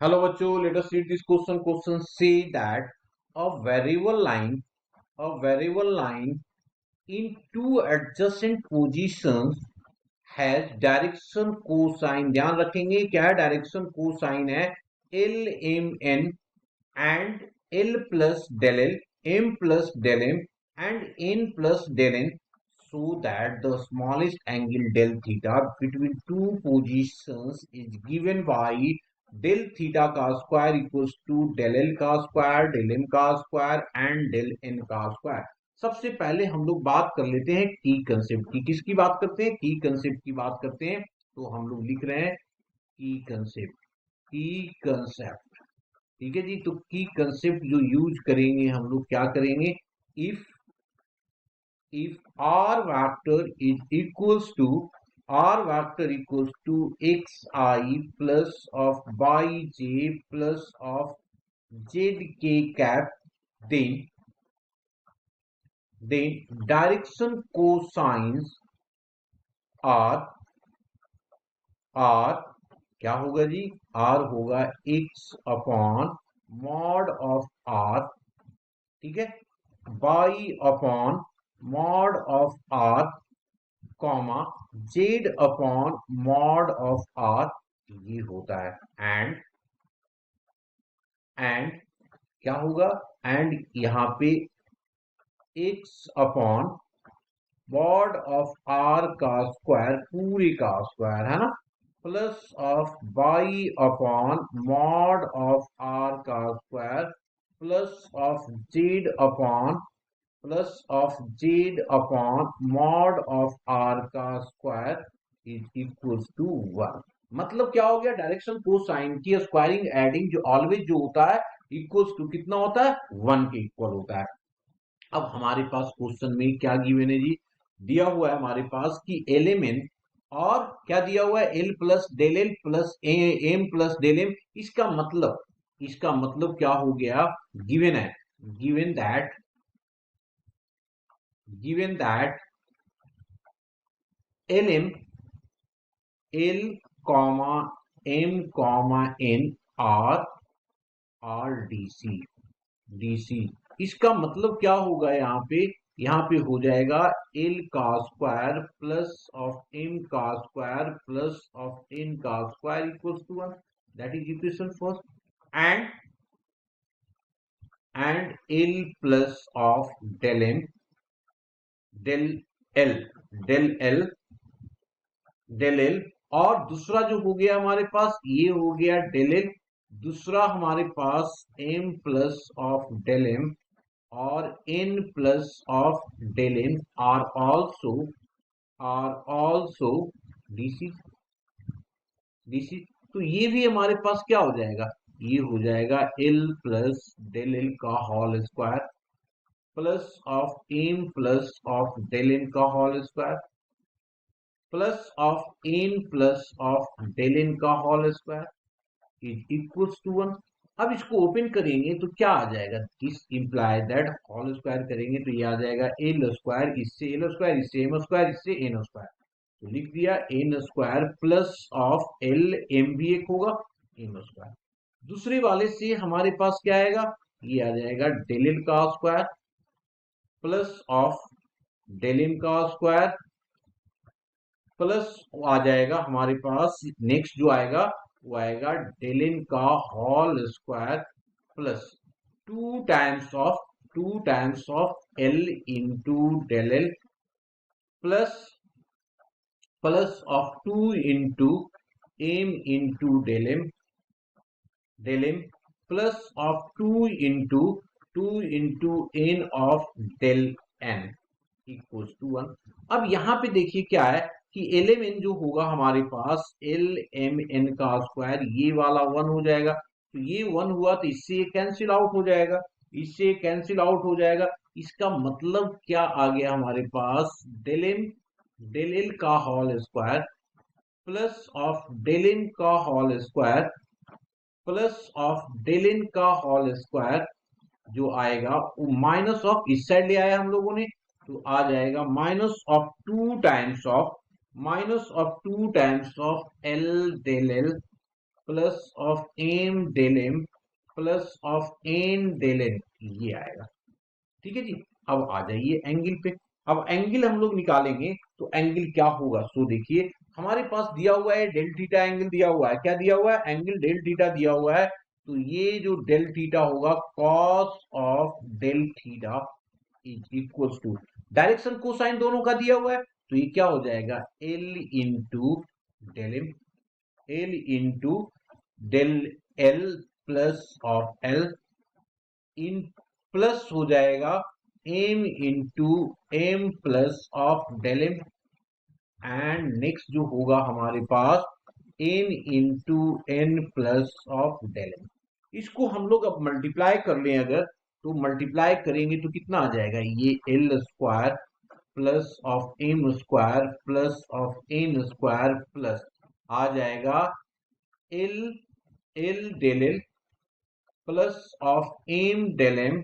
Hello बच्चों, let us read this question. Question say that a variable line in two adjacent positions has direction cosine. ध्यान रखेंगे क्या है direction cosine है L M N and L plus del L, M plus del M and N plus del N, so that the smallest angle del theta between two positions is given by del theta का square equals to del L का square, del M का square and del N का square. सबसे पहले हम लोग बात कर लेते हैं की कंसेप्ट की। किसकी बात करते हैं? की कंसेप्ट की बात करते हैं। तो हम लोग लिख रहे हैं की कंसेप्ट। की कंसेप्ट, ठीक है जी। तो की कंसेप्ट जो यूज करेंगे हम लोग क्या करेंगे? If if r vector is equals to x i plus of y j plus of z के cap, then direction cosines r r क्या होगा जी? आर होगा x upon mod of r, ठीक है, y upon mod of r comma z upon mod of r, ये होता है। एंड क्या होगा? एंड यहां पे x upon mod of r का स्क्वायर, पूरे का स्क्वायर है ना, plus of y upon mod of r का square plus of z upon mod of r का स्क्वायर इज इक्वल्स टू 1। मतलब क्या हो गया? डायरेक्शन कोसाइन की स्क्वायरिंग एडिंग जो ऑलवेज जो होता है इक्वल्स टू कितना होता है? 1 के इक्वल होता है। अब हमारे पास क्वेश्चन में क्या गिवन है जी? दिया हुआ है हमारे पास कि एलिमेंट, और क्या दिया हुआ है? L plus del L plus M plus del M. इसका मतलब क्या हो गया? गिवन है, given that lm l comma m comma n are DC. इसका मतलब क्या होगा? यहाँ पे हो जाएगा l का स्क्वायर प्लस ऑफ m का स्क्वायर प्लस ऑफ n का square equals to 1। That is equation first. And l plus of del m del l del l और दूसरा जो हो गया हमारे पास, ये हो गया del l। दूसरा हमारे पास m plus of del m और n plus of del n are also DC. तो ये भी हमारे पास क्या हो जाएगा? ये हो जाएगा l प्लस del l का whole square plus of m plus of del n का whole square plus of n plus of del n का whole square is equals to 1। अब इसको ओपन करेंगे तो क्या आ जाएगा? This imply that, whole square करेंगे तो ये आ जाएगा एल स्क्वायर, इससे एल स्क्वायर, इससे एम स्क्वायर, इससे एन स्क्वायर। तो लिख दिया N square plus of L M भी एक होगा, एम स्क्वायर। दूसरे वाले से हमारे पास क्या आएगा? ये आ जाएगा डेल एल का square plus of del M का स्क्वायर प्लस आ जाएगा हमारे पास नेक्स्ट जो आएगा वो आएगा डेल एन का whole square plus two times of L into del L plus of 2 into M into del M plus of 2 into N of del N equals to 1। अब यहाँ पे देखिए क्या है कि एल एम एन जो होगा हमारे पास एल एम एन का स्क्वायर, ये वाला 1 हो जाएगा। तो ये 1 हुआ तो इससे ये कैंसिल आउट हो जाएगा, इससे कैंसिल आउट हो जाएगा। इसका मतलब क्या आ गया हमारे पास? डेल एल का whole square plus of del N का whole square plus of del N का होल स्क्वायर जो आएगा वो माइनस ऑफ, इस साइड ले आया हम लोगों ने, तो आ जाएगा minus of 2 times of L del L plus of M del M plus of N del N, ये आएगा। ठीक है जी। अब आ जाइए एंगल पे। अब एंगल हम लोग निकालेंगे तो एंगल क्या होगा, सो देखिए हमारे पास दिया हुआ है डेल थीटा एंगल दिया हुआ है। क्या दिया हुआ है, एंगल डेल थीटा दिया हुआ है। तो ये जो डेल थीटा होगा cos of del theta is equal to, direction cosine दोनों का दिया हुआ है, तो ये क्या हो जाएगा l into del m, l into del L plus of l in plus हो जाएगा m into m plus of del m, and next जो होगा हमारे पास n into n plus of del m. इसको हम लोग अब मल्टीप्लाई कर लें अगर, तो मल्टीप्लाई करेंगे तो कितना आ जाएगा, ये l square plus of m square plus of n square plus आ जाएगा l l del L plus of M del M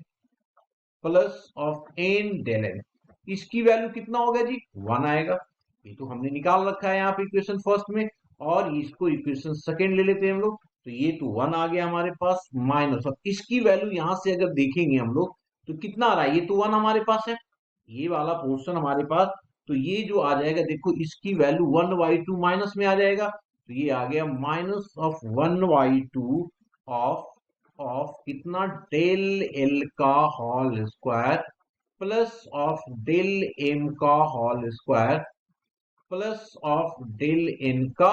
plus of N del n. इसकी वैल्यू कितना होगा जी, 1 आएगा। ये तो हमने निकाल रखा है यहाँ पे इक्वेशन फर्स्ट में, और इसको इक्वेशन सेकंड ले लेते हैं हम लोग। तो ये तो 1 आ गया हमारे पास, माइनस और इसकी वैल्यू यहां से अगर देखेंगे हम लोग तो कितना आ रहा है, ये तो 1 हमारे पास है, ये वाला पोर्शन हमारे पास। तो ये जो आ जाएगा देखो इसकी वैल्यू 1/2 माइनस में आ जाएगा, तो ये आ गया माइनस ऑफ 1/2 ऑफ कितना डेल एल का whole square plus of del M का whole square plus of del N का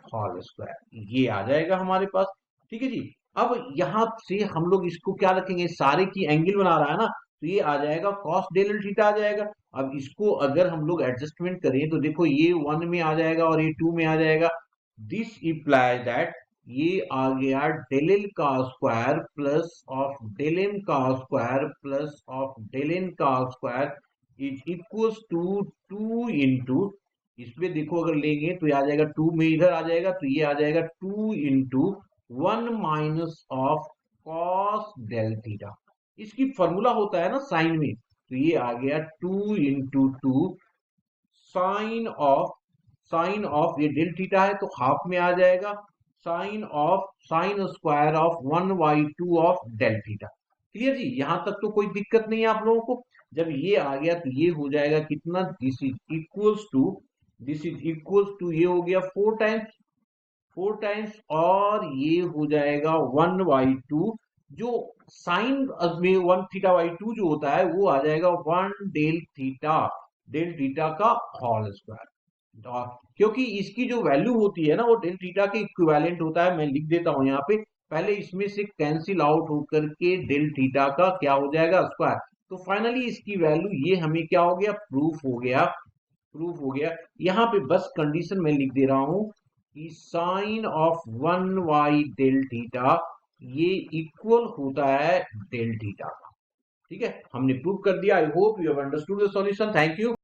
होल स्क्वायर, ये आ जाएगा हमारे पास। ठीक है जी। अब यहां से हम लोग इसको क्या रखेंगे, सारे की एंगल बना रहा है ना, तो ये आ जाएगा कॉस डेल एल थीटा आ जाएगा। अब इसको अगर हम लोग एडजस्टमेंट करें तो देखो ये 1 में आ जाएगा और ये 2 में आ जाएगा। दिस इम्प्लाइज दैट ये आ गया डेल एल का square plus of del M का square plus of del N का square is equals to 2 into, इसमें देखो अगर लेंगे तो ये आ जाएगा 2 में इधर आ जाएगा, तो ये आ जाएगा 2 into 1 minus of cos del theta. इसकी फॉर्मूला होता है ना साइन में, तो ये आ गया 2 इंटू 2 साइन ऑफ ये डेल थीटा है तो हाफ में आ जाएगा sine square of 1/2 of del theta. Clear जी, यहां तक तो कोई दिक्कत नहीं है आप लोगों को। जब ये आ गया तो ये हो जाएगा कितना, दिस इज इक्वल्स टू ये हो गया 4 टाइम्स और ये हो जाएगा 1/2, जो साइन में 1 थीटा/2 जो होता है वो आ जाएगा 1 डेल थीटा का होल स्क्वायर। क्योंकि इसकी जो वैल्यू होती है ना वो डेल थीटा के इक्विवेलेंट होता है, मैं लिख देता हूं यहाँ पे, पहले इसमें से कैंसिल आउट होकर के डेल थीटा का क्या हो जाएगा, स्क्वायर। तो फाइनली इसकी वैल्यू ये हमें क्या हो गया, प्रूफ हो गया। यहाँ पे बस कंडीशन में लिख दे रहा हूं कि साइन ऑफ 1 डेल थीटा ये इक्वल होता है डेल थीटा का। ठीक है, हमने प्रूव कर दिया। I hope you have understood the solution. Thank you.